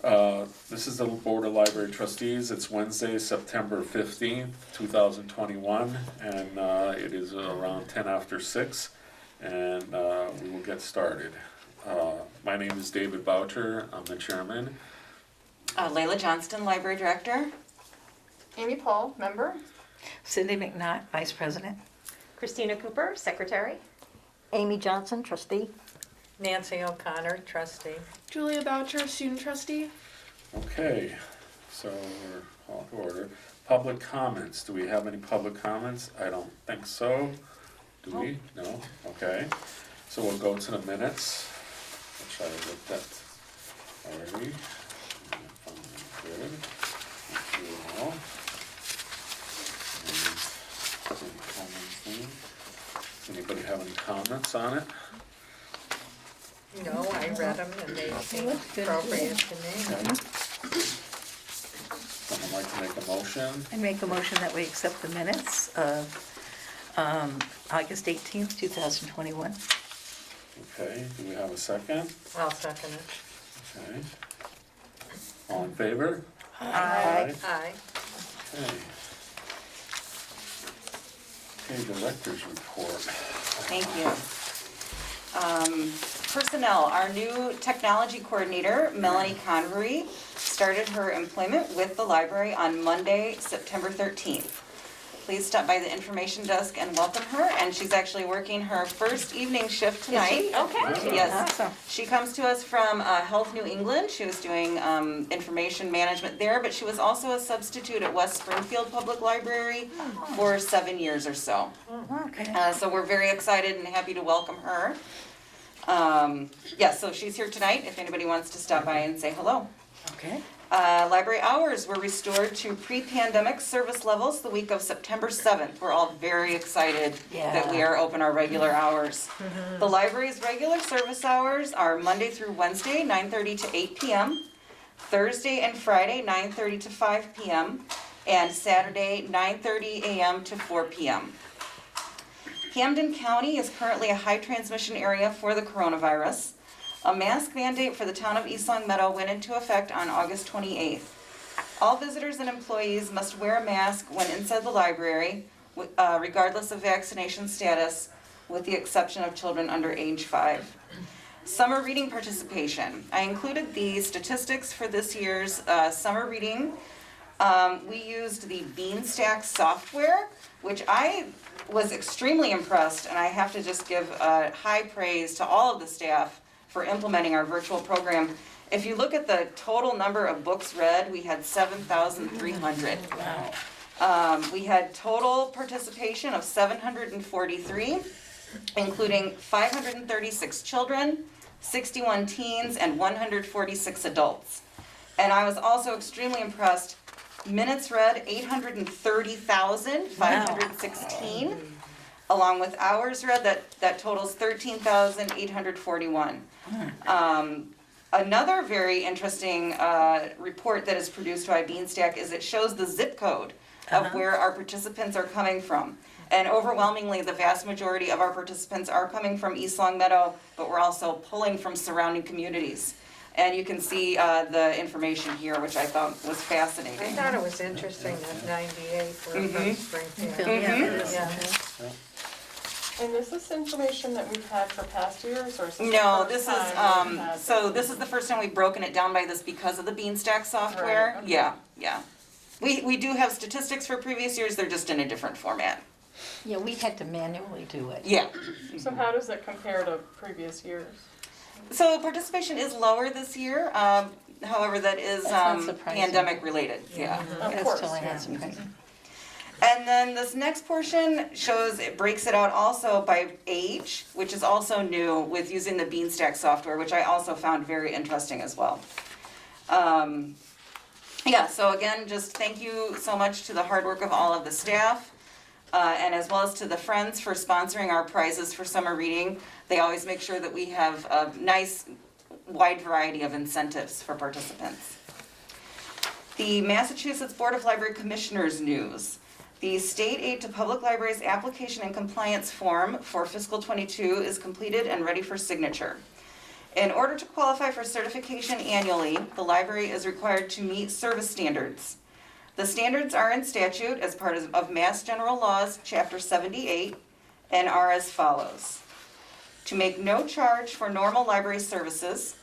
This is the Board of Library Trustees. It's Wednesday, September 15th, 2021, and it is around 10 after 6, and we will get started. My name is David Boucher. I'm the chairman. Layla Johnston, Library Director. Amy Paul, member. Cindy McNaught, Vice President. Christina Cooper, Secretary. Amy Johnson, trustee. Nancy O'Connor, Trustee. Julia Boucher, student trustee. Okay, so we're all to order. Public comments. Do we have any public comments? I don't think so. Do we? No? Okay. So we'll go to the minutes, which I looked at already. Good. Thank you all. Does anybody have any comments on it? No, I read them and they seem appropriate to me. Okay. Someone like to make a motion? I make a motion that we accept the minutes of August 18th, 2021. Okay, do we have a second? I'll second it. Okay. All in favor? Aye. Okay. Okay, director's report. Thank you. Personnel, our new technology coordinator, Melanie Convery, started her employment with the library on Monday, September 13th. Please stop by the information desk and welcome her, and she's actually working her first evening shift tonight. Okay. Yes. Awesome. She comes to us from Health New England. She was doing information management there, but she was also a substitute at West Springfield Public Library for 7 years or so. Okay. So we're very excited and happy to welcome her. So she's here tonight if anybody wants to stop by and say hello. Okay. Library hours were restored to pre-pandemic service levels the week of September 7th. We're all very excited that we are open our regular hours. The library's regular service hours are Monday through Wednesday, 9:30 to 8 p.m., Thursday and Friday, 9:30 to 5 p.m., and Saturday, 9:30 a.m. to 4 p.m. Camden County is currently a high transmission area for the coronavirus. A mask mandate for the town of East Long Meadow went into effect on August 28th. All visitors and employees must wear a mask when inside the library, regardless of vaccination status, with the exception of children under age 5. Summer reading participation. I included the statistics for this year's summer reading. We used the Beanstack software, which I was extremely impressed, and I have to just give high praise to all of the staff for implementing our virtual program. If you look at the total number of books read, we had 7,300. Wow. We had total participation of 743, including 536 children, 61 teens, and 146 adults. And I was also extremely impressed. Minutes read, 830,516. Along with hours read, that totals 13,841. Another very interesting report that is produced by Beanstack is it shows the zip code of where our participants are coming from. And overwhelmingly, the vast majority of our participants are coming from East Long Meadow, but we're also pulling from surrounding communities. And you can see the information here, which I thought was fascinating. I thought it was interesting that 98 were from Springfield. Mhm. Yeah. And is this information that we've had for past years, or is this No, the this first is, time we've had this is the first time we've broken it down by this because of the Beanstack software. Right, okay. Yeah. We do have statistics for previous years, they're just in a different format. Yeah, we had to manually do it. Yeah. So how does it compare to previous years? So participation is lower this year, however, that is That's not surprising. pandemic related, yeah. Of That's course, totally yeah. not surprising. And then this next portion shows, it breaks it out also by age, which is also new with using the Beanstack software, which I also found very interesting as well. So again, just thank you so much to the hard work of all of the staff, and as well as to the Friends for sponsoring our prizes for summer reading. They always make sure that we have a nice, wide variety of incentives for participants. The Massachusetts Board of Library Commissioners news. The State Aid to Public Libraries application and compliance form for fiscal '22 is completed and ready for signature. In order to qualify for certification annually, the library is required to meet service standards. The standards are in statute as part of Mass General Laws, Chapter 78, and are as follows. To make no charge for normal library services,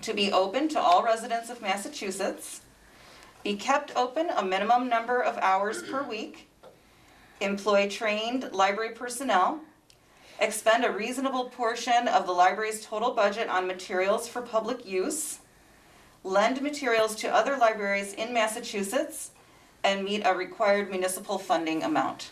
to be open to all residents of Massachusetts, be kept open a minimum number of hours per week, employ trained library personnel, expend a reasonable portion of the library's total budget on materials for public use, lend materials to other libraries in Massachusetts, and meet a required municipal funding amount.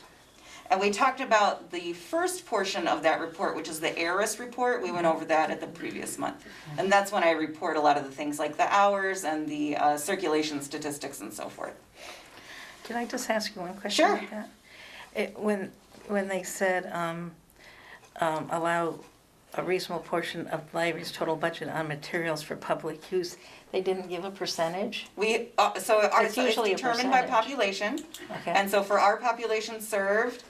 And we talked about the first portion of that report, which is the ARIS report. We went over that at the previous month. And that's when I report a lot of the things like the hours and the circulation statistics and so forth. Can I just ask you one question Sure. about that? When they said allow a reasonable portion of the library's total budget on materials for public use, they didn't give a percentage? It's usually a determined by percentage. population. Okay. And so for our population served,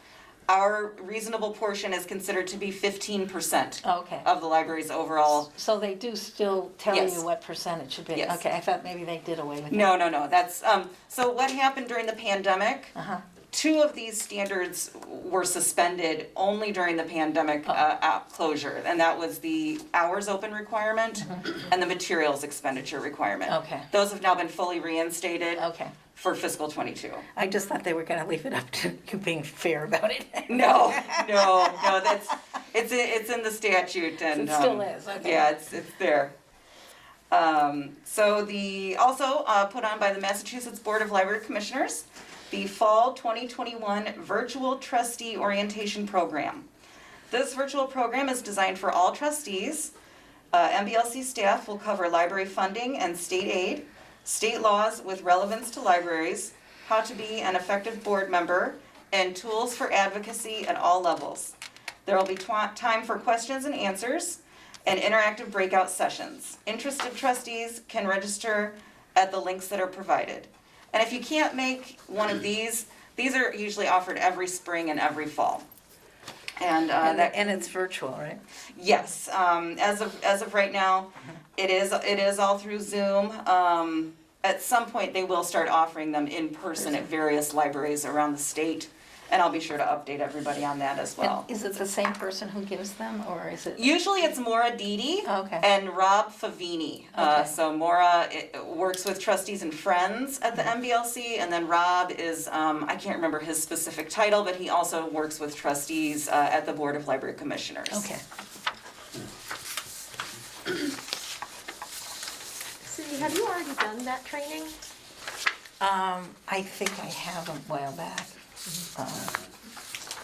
our reasonable portion is considered to be 15% Okay. of the library's overall. So they do still tell Yes. you what percentage should be? Yes. Okay, I thought maybe they did away with it. No, that's, so what happened during the pandemic? Uh-huh. 2 of these standards were suspended only during the pandemic closure, and that was the hours open requirement and the materials expenditure requirement. Okay. Those have now been fully reinstated Okay. for fiscal '22. I just thought they were gonna leave it up to you being fair about it. No, that's, it's in the statute and. It still is, okay. Yeah, it's there. So also put on by the Massachusetts Board of Library Commissioners, the Fall 2021 Virtual Trustee Orientation Program. This virtual program is designed for all trustees. MBLC staff will cover library funding and state aid, state laws with relevance to libraries, how to be an effective board member, and tools for advocacy at all levels. There will be time for questions and answers and interactive breakout sessions. Interested trustees can register at the links that are provided. And if you can't make one of these are usually offered every spring and every fall. And And it's virtual, right? yes, as of right now, it is all through Zoom. At some point, they will start offering them in person at various libraries around the state, and I'll be sure to update everybody on that as well. And is it the same person who gives them, or is it? Usually it's Maura Didi Okay. and Rob Favini. Okay. So Maura works with Trustees and Friends at the MBLC, and then Rob is, I can't remember his specific title, but he also works with trustees at the Board of Library Commissioners. Okay. Cindy, have you already done that training? I think I have a while back.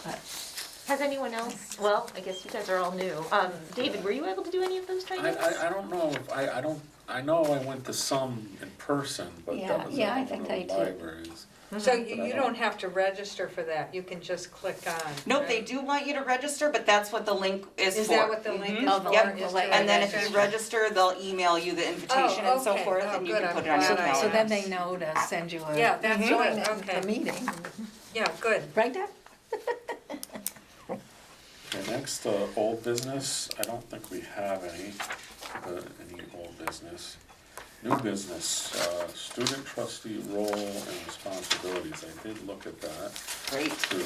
But Has anyone else? Well, I guess you guys are all new. David, were you able to do any of those trainings? I don't know if, I know I went to some in person, but Yeah, that was yeah, I at think one of I the did. libraries. So you don't have to register for that, you can just click on. Nope, they do want you to register, but that's what the link is for. Is that what the link is Mhm. Oh, the for? Yep. Is to And then if you register? register, they'll email you the invitation and so okay. forth, Oh, and you good, can I'm put it on your glad I calendar. So then they know to send you a. Yeah, that's join good, okay. the meeting, Yeah, good. right, Deb? Okay, next, old business, I don't think we have any old business. New business, student trustee role and responsibilities, I did look at that Great. too,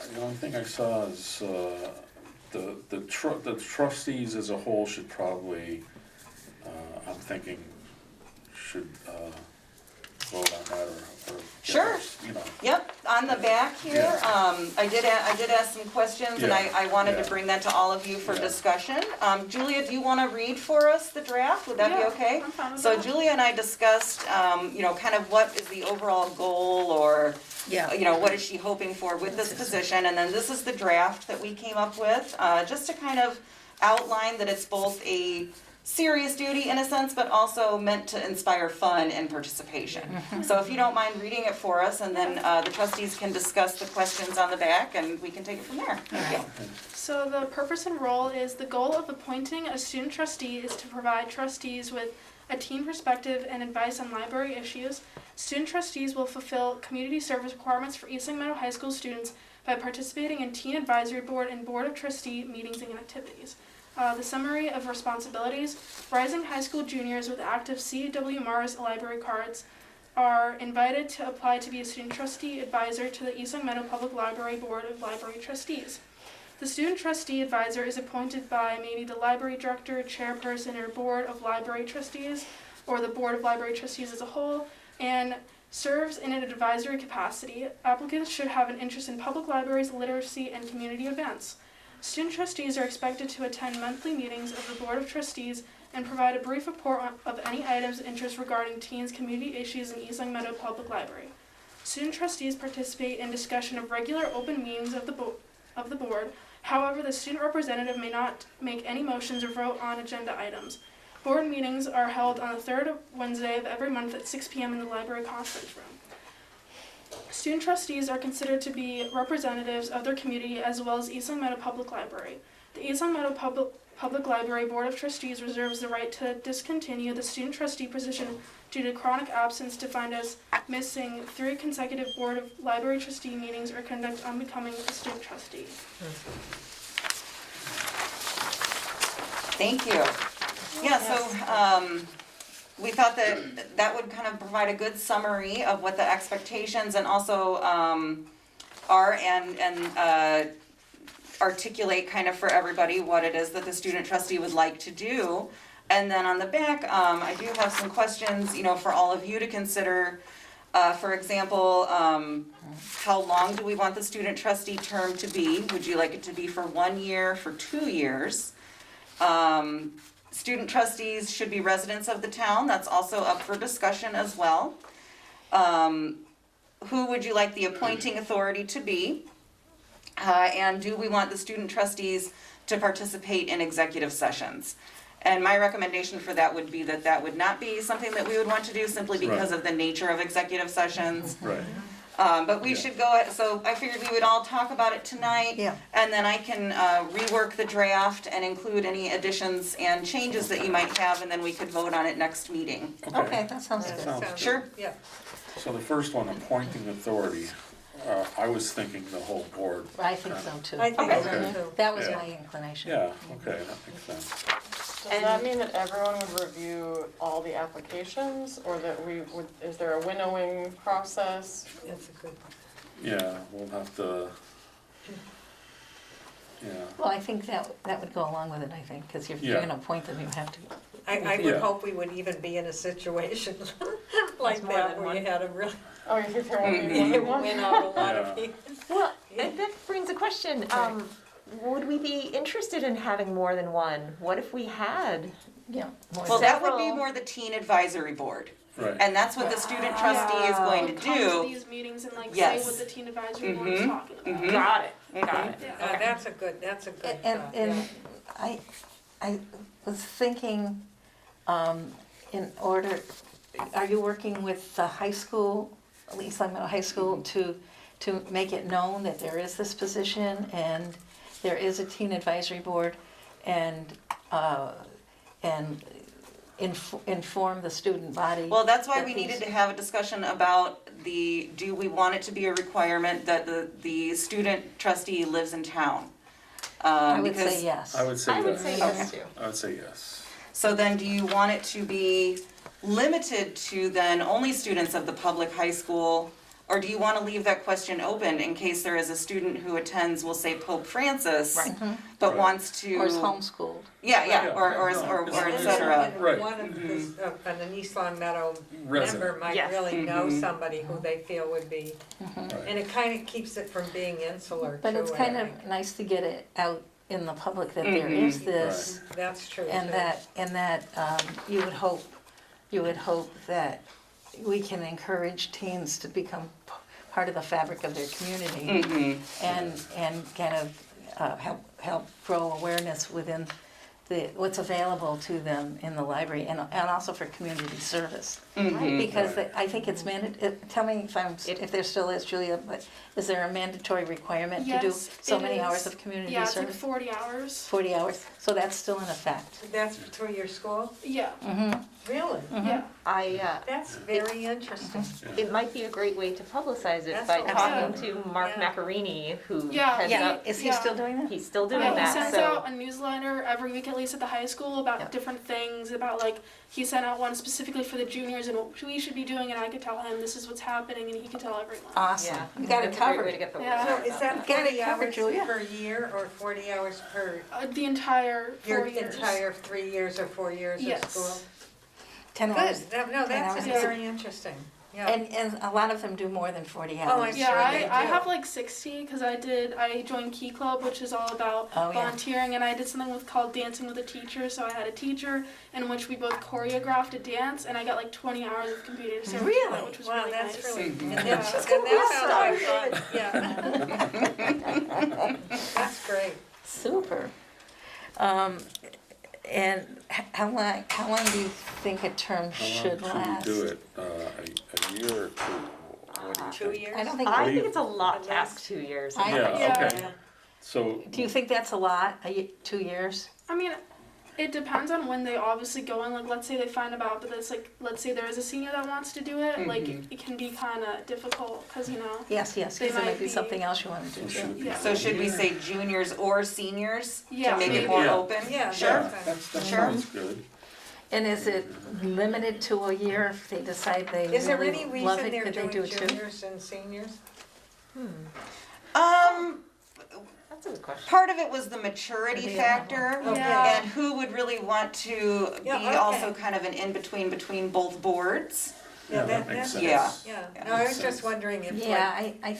and the only thing I saw is, the trustees as a whole should probably, I'm thinking, should, vote on that or. Sure. You know, Yep, on the back here, Yeah. I did ask some questions, and Yeah, I wanted to yeah. bring that to all of you for Yeah. discussion. Julia, do you wanna read for us the draft? Would that be okay? I'm fine with So that. Julia and I discussed, kind of what is the overall goal, or, Yeah. what is she hoping for with this position? And then this is the draft that we came up with, just to kind of outline that it's both a serious duty in a sense, but also meant to inspire fun and participation. So if you don't mind reading it for us, and then the trustees can discuss the questions on the back, and we can take it from there. Thank you. So the purpose and role is the goal of appointing a student trustee is to provide trustees with a team perspective and advice on library issues. Student trustees will fulfill community service requirements for East Long Meadow High School students by participating in Teen Advisory Board and Board of Trustee meetings and activities. The summary of responsibilities: rising high school juniors with active CWMARS library cards are invited to apply to be a student trustee advisor to the East Long Meadow Public Library Board of Library Trustees. The student trustee advisor is appointed by maybe the library director, chairperson, or board of library trustees, or the board of library trustees as a whole, and serves in an advisory capacity. Applicants should have an interest in public libraries, literacy, and community events. Student trustees are expected to attend monthly meetings of the Board of Trustees and provide a brief report of any items of interest regarding teens' community issues in East Long Meadow Public Library. Student trustees participate in discussion of regular open meetings of the board. However, the student representative may not make any motions or vote on agenda items. Board meetings are held on the third Wednesday of every month at 6 p.m. in the library conference room. Student trustees are considered to be representatives of their community as well as East Long Meadow Public Library. The East Long Meadow Public Library Board of Trustees reserves the right to discontinue the student trustee position due to chronic absence defined as missing 3 consecutive Board of Library Trustee meetings or conduct unbecoming a student trustee. Thank you. Yeah, so we thought that that would kind of provide a good summary of what the expectations and also are and articulate kind of for everybody what it is that the student trustee would like to do. And then on the back, I do have some questions, for all of you to consider. For example, how long do we want the student trustee term to be? Would you like it to be for 1 year, for 2 years? Student trustees should be residents of the town. That's also up for discussion as well. Who would you like the appointing authority to be? And do we want the student trustees to participate in executive sessions? And my recommendation for that would be that that would not be something that we would want to do simply because of the nature of executive sessions. Right. But we should go, so I figured we would all talk about it tonight. Yeah. And then I can rework the draft and include any additions and changes that you might have, and then we could vote on it next meeting. Okay, that sounds good. Sounds Sure? Yeah. So the first one, appointing authority, I was thinking the whole board. I think so too. I think so Okay. too. That was Yeah. my inclination. Yeah, okay, that makes sense. Does that mean that everyone would review all the applications, or that is there a winnowing process? That's a good. Yeah, we'll have to, yeah. Well, I think that would go along with it, I think, because if Yeah. you're gonna appoint them, you have to. I Yeah. would hope we would even be in a situation like more that than where one. you had a really, Oh, you think there would be more than one? win out a lot Yeah. of people. Well, and that brings a question. Would we be interested in having more than one? What if we had? Yeah. Well, that would be Several. more the teen advisory board. Right. And that's what the student trustee is going to Like, come to do. these meetings and like say Yes. what the teen advisory board is Mhm. talking about. Mhm. Got it. Got it. Yeah. That's a good And, thought, and yeah. I was thinking, in order, are you working with the high school, East Long Meadow High School, to make it known that there is this position and there is a teen advisory board and inform the student body? Well, that's why that we these- needed to have a discussion about do we want it to be a requirement that the student trustee lives in town? I would Because- say yes. I would say I would yes. say yes too. I would say yes. So then do you want it to be limited to then only students of the public high school? Or do you want to leave that question open in case there is a student who attends, we'll say Pope Francis, but Right. wants to. Or is homeschooled. Yeah, Yeah, or no, et cetera. Right. One of an East Long Meadow Resident. member might Yes. really know somebody who they feel would be, Right. and it kind of keeps it from being insular too. But it's I kind think. of nice to get it out in the public that there is this, That's true and too. that you would hope that we can encourage teens to become part of the fabric of their community and kind of help grow awareness within what's available to them in the library and also for community service. Because Right. I think it's tell me if there still is, Julia, but is there a mandatory requirement to do Yes, so it many is. hours of community Yeah, it's like service? 40 hours. 40 hours, so that's still in effect. That's through your school? Yeah. Really? Yeah. That's Very interesting. it might be a great way to publicize it That's by what talking I'm to Mark Yeah. Macarini, who Yeah. heads Yeah, up. is he Yeah. still doing that? He's still doing Yeah, he that, sends so. out a newsletter every week, at least at the high school, about Yeah. different things, about like, he sent out one specifically for the juniors and what we should be doing, and I could tell him this is what's happening, and he could tell everyone. Awesome. Yeah, You got it that's a great way covered. to get the word Yeah. So out is about that Got it 40 covered, hours Julia. per year or 40 hours per, The entire your 4 years. entire 3 years or 4 years of Yes. school? 10 hours. Good, no, 10 that's hours. very interesting, yeah. And a lot of them do more than 40 hours. Oh, I'm Yeah, sure I they do. have like 60 because I joined Key Club, which is all about Oh, yeah. volunteering, and I did something called Dancing with a Teacher. So I had a teacher in which we both choreographed a dance, and I got like 20 hours of computer service, Really? which was Wow, really that's nice. really, Mhm. and Yeah. that sounds like fun, yeah. That's great. Super. And how long do you think a term should How long last? should we do it? A year or two? What do you 2 think? years? I don't think. I do you- think it's a lot to ask 2 years. I- Yeah, Yeah. okay. So, Do you think that's a lot? 2 years? I mean, it depends on when they obviously go in. Like, let's say they find about, but it's like, let's say there is a senior that wants to do it. Like, Mhm. it can be kind of difficult because Yes, They because there might might be be- something else you want to do so should too. it be Yeah. So should we one say year? juniors or seniors Yeah, to make maybe. it more Yeah. open? Yeah, Sure. Yeah, that Sure. sounds good. And is it limited to a year if they decide they Is there any really love reason it? they're Could they do doing it too? juniors and seniors? That's a good question. Part of it was the maturity Yeah. factor. Okay. Yeah. And who would really want to Yeah, be okay. also kind of an in-between between both boards? Yeah, that makes sense. Yeah. Yeah, Yeah. no, I was Makes just sense. wondering if Yeah, like, I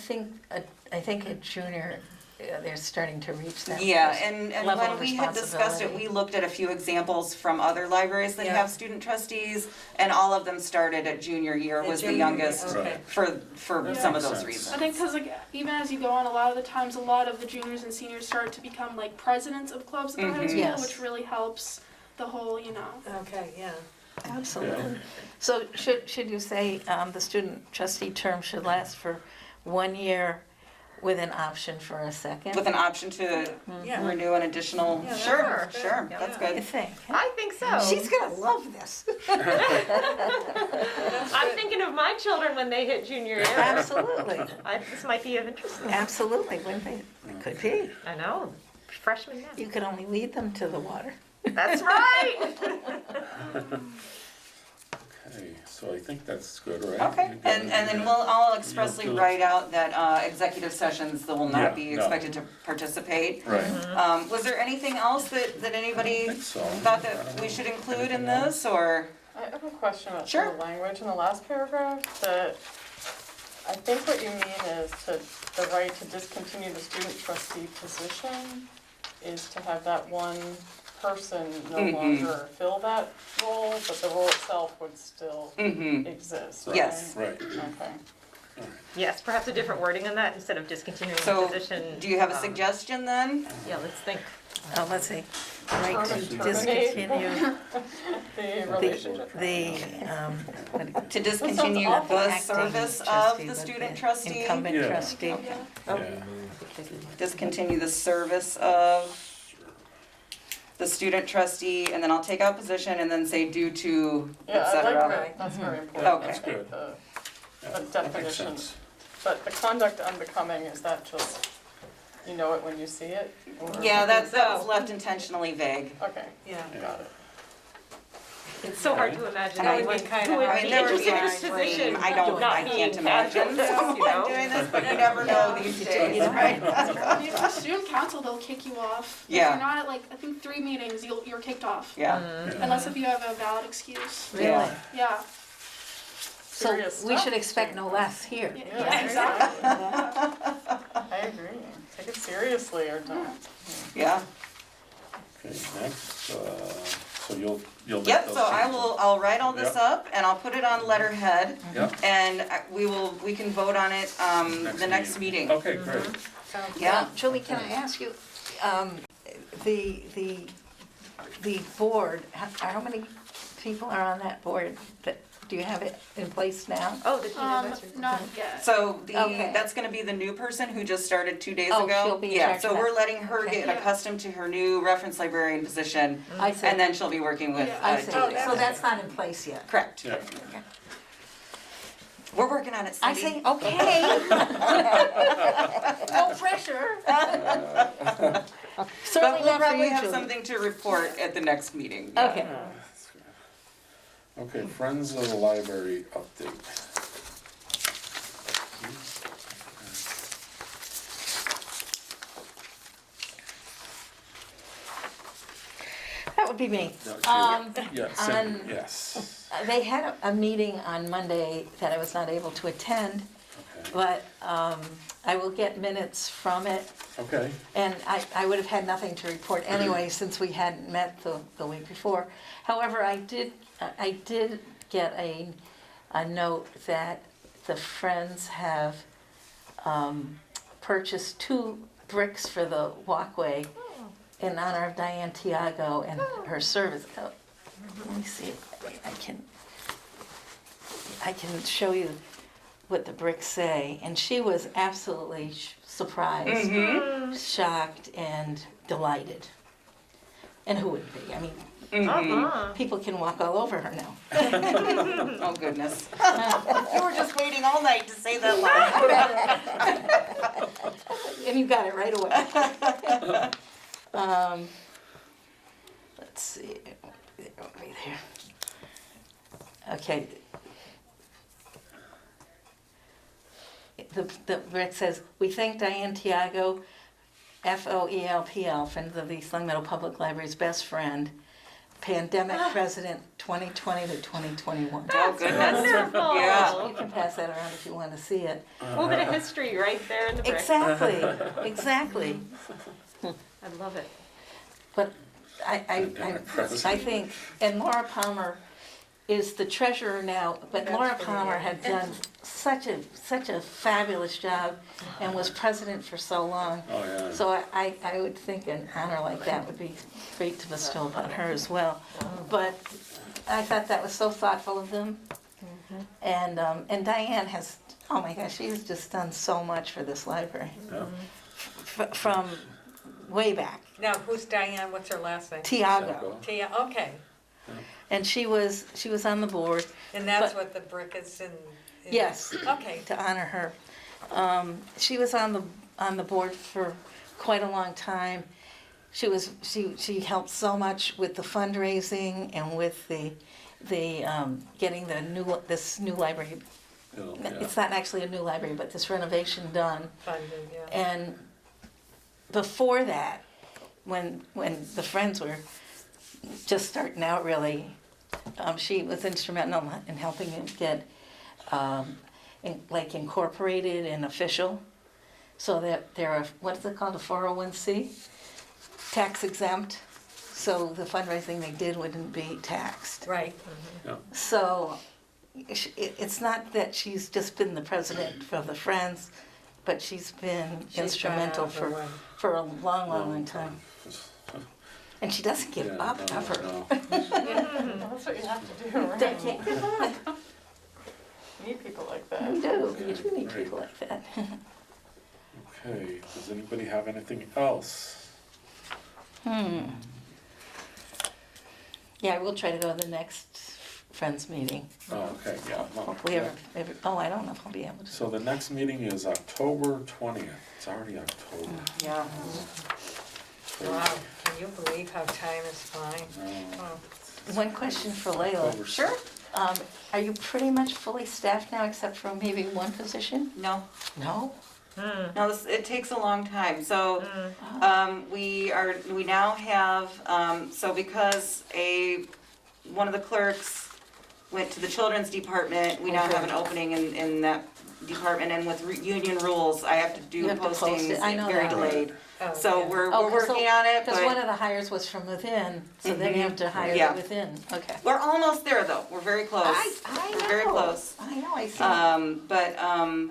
think a junior, they're starting to reach that. Yeah, first and level when of we had discussed it, responsibility. we looked at a few examples from other libraries that Yeah. have student trustees, and all of them started at junior year was the junior year, youngest okay. for some of Makes those sense. reasons. I think because like even as you go on, a lot of the times, a lot of the juniors and seniors start to become like presidents of clubs at the high Mhm. school, Yes. which really helps the whole, okay, yeah. Absolutely. So should you say the student trustee term should last for 1 year with an option for a second? With an option to Yeah. renew an additional, Yeah, that sure, sounds good. sure, Yeah. that's What do you good. think? I think so. She's gonna love this. I'm thinking of my children when they hit junior year. Absolutely, This might be of interest. to them. absolutely. Wouldn't they? It could be. I know, freshmen now. You could only lead them to the water. That's right. Okay, so I think that's good, right? Okay, You got and it? then I'll expressly You'll do it. write out that executive sessions that will Yeah, not be no. expected to participate. Right, Was there anything else that I anybody think so. thought that we should include in this, or? I have a question about Sure. the language in the last paragraph, that I think what you mean is to, the right to discontinue the student trustee position is to have that one person no Mhm. longer fill that role, but the role itself would still Mm-hmm, exist, right? yes. Right, Okay. Yes, perhaps a different wording on that instead of discontinuing the So, position. do you have a um, suggestion then? Yeah, let's think. Oh, let's see. Right to Terminate discontinue The relationship. what- To discontinue awful. the acting service trustee, of the but student the trustee? Incumbent Yeah. trustee. yeah. Discontinue the service of the student trustee, and then I'll take out position and then say due to, Yeah, et I like cetera. that, that's very Yeah, important. that's good. The Yeah, the that makes definition. sense. But the conduct unbecoming, is that just, you know it when you see it? Or- Yeah, that was left intentionally vague. Okay, Yeah. got it. It's so hard to imagine That would anyone be kinda who would hard. I be mean, there would interested be in a this position dream. I don't, not I being can't imagine casual, you someone know? doing this, but you never know these days, right? I mean, for student council, they'll kick you off. If Yeah. you're not at like, I think 3 meetings, you're kicked off. Yeah, Unless if you have a valid excuse. Really? Yeah. Yeah. So Serious we stuff. should expect no less here. Yeah, exactly. I agree. Take it seriously or don't. yeah. Okay, next, so you'll make Yep, those so I'll write all this Yep. up and I'll put it on letterhead Yep. and we can vote on it, the next meeting. Okay, great. Sounds good. Yeah. Julie, can I ask you, the board, how many people are on that board that Do you have it in place now? Oh, the teen advisory. Not yet. So Okay. that's gonna be the new person who just started 2 days Oh, ago. she'll be in Yeah, charge so of that. we're letting her Okay. get accustomed to her new reference librarian position, I see. and then she'll be working with Yeah. I see. Julia. So that's not in place yet. Correct. Yeah. We're working on it, I Cindy. see, okay. No pressure. But Certainly we'll not for probably you, have Julie. something to report at the next meeting. yeah. Okay. Okay, Friends of the Library update. That would be me. No, Um, Yeah, Cindy, on- yes. They had a meeting on Monday that I was not able to attend, Okay. but I will get minutes from it. Okay, And I would have had nothing to report anyway, since we hadn't met the week before. However, I did get a note that the Friends have purchased 2 bricks for the walkway in honor of Diane Tiago and her service. Oh, let me see, I can show you what the bricks say, and she was absolutely surprised, shocked, and delighted. And who wouldn't be? I mean, Uh-huh. people can walk all over her now. Oh, goodness. You were just waiting all night to say that line. And you got it right away. Let's see, right here. Okay. The brick says, "We thank Diane Tiago, FOELPL, Friends of the East Long Meadow Public Library's best friend, pandemic president 2020 to 2021. Oh, goodness. Wonderful. Yeah. You can pass that around if you want to see it. A little bit of history right there in the brick. Exactly, exactly. I love it. But I Pandemic president. think, and Laura Palmer is the treasurer now, but That's Laura pretty Palmer good. had done such a fabulous job and was president for so long. oh, yeah. So I would think an honor like that would be great to bestow upon her as well. But I thought that was so thoughtful of them. And Diane has, oh my gosh, she's just done so much for this library. Yeah. From way back, Now, who's Diane, what's her last name? Tiago. Tia, okay, And she was on the board, and that's But- what the brick is in? yes, Okay, to honor her. She was on the board for quite a long time. She helped so much with the fundraising and with the getting this new library. Bill, yeah. It's not actually a new library, but this renovation done. funded, yeah. And before that, when the Friends were just starting out really, she was instrumental in helping it get incorporated and official, so that there are, what is it called, a 401c, tax exempt, so the fundraising they did wouldn't be taxed. Right, So it's not that she's just been the president for the Friends, but she's been She's instrumental gone out of the way. for a long time. And she doesn't give Yeah, up no, ever. no. That's what you have to do, They right? can't give up. You need people like that. You do, you do need people like that. Okay, does anybody have anything else? Yeah, I will try to go to the next Friends meeting. Oh, okay, yeah. no, Hopefully yeah. I don't know if I'll be able to. So the next meeting is October 20th. It's already October. Yeah. wow, can you believe how time is flying? No. Oh. One question for Layla. October Sure. Are you pretty much fully staffed now except for maybe one position? No, No? no, it takes a long time. So, we now have, so because one of the clerks went to the children's department, we now have an opening in that department, and with union rules, I have to do You have to post postings, it. I know very that. delayed. Oh, So yeah. we're working on it, Because one but of the hires was from within, so then you have to hire Yeah. it within. Okay. we're almost there though, we're very close. I We're very know. close. I know, I see. But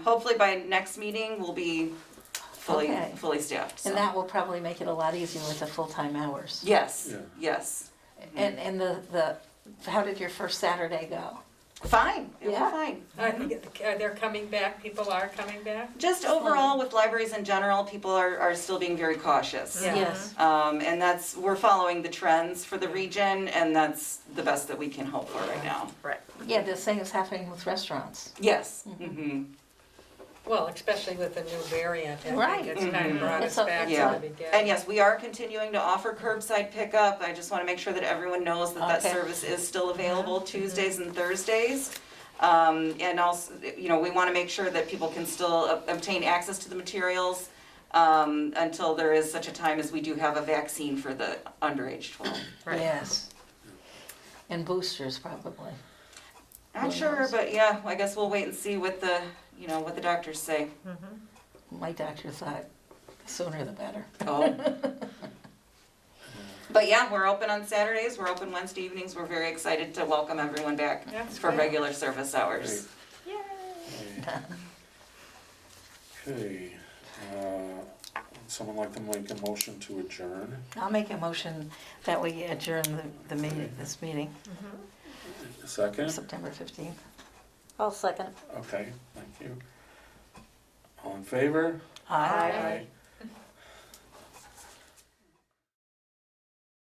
hopefully by next meeting, we'll be Okay. fully staffed, so. And that will probably make it a lot easier with the full-time hours. Yes, Yeah. yes. And how did your first Saturday go? Fine, it Yeah. went fine. They're coming back, people are coming back? Just overall with libraries in general, people are still being very cautious. Yeah. Yes. And we're following the trends for the region, and that's the best that we can hope for right now. Right. Yeah, the same is happening with restaurants. Yes. Mm-hmm. Well, especially with the new variant, I Right. think it's kind of brought us It's a- back Yeah. to the beginning. And yes, we are continuing to offer curbside pickup. I just want to make sure that everyone knows that Okay. service is still available Tuesdays and Thursdays. And also, we want to make sure that people can still obtain access to the materials until there is such a time as we do have a vaccine for the underage 12. Right. Yes. And boosters probably. Not Who sure, knows? but yeah, I guess we'll wait and see what the doctors say. My doctor thought the sooner the better. Oh. But yeah, we're open on Saturdays, we're open Wednesday evenings, we're very excited to welcome everyone back That's for great. regular service hours. Okay, someone like to make a motion to adjourn? I'll make a motion that we adjourn the meeting, this meeting, A second? September 15th. I'll second. Okay, thank you. All in favor? Aye. Aye.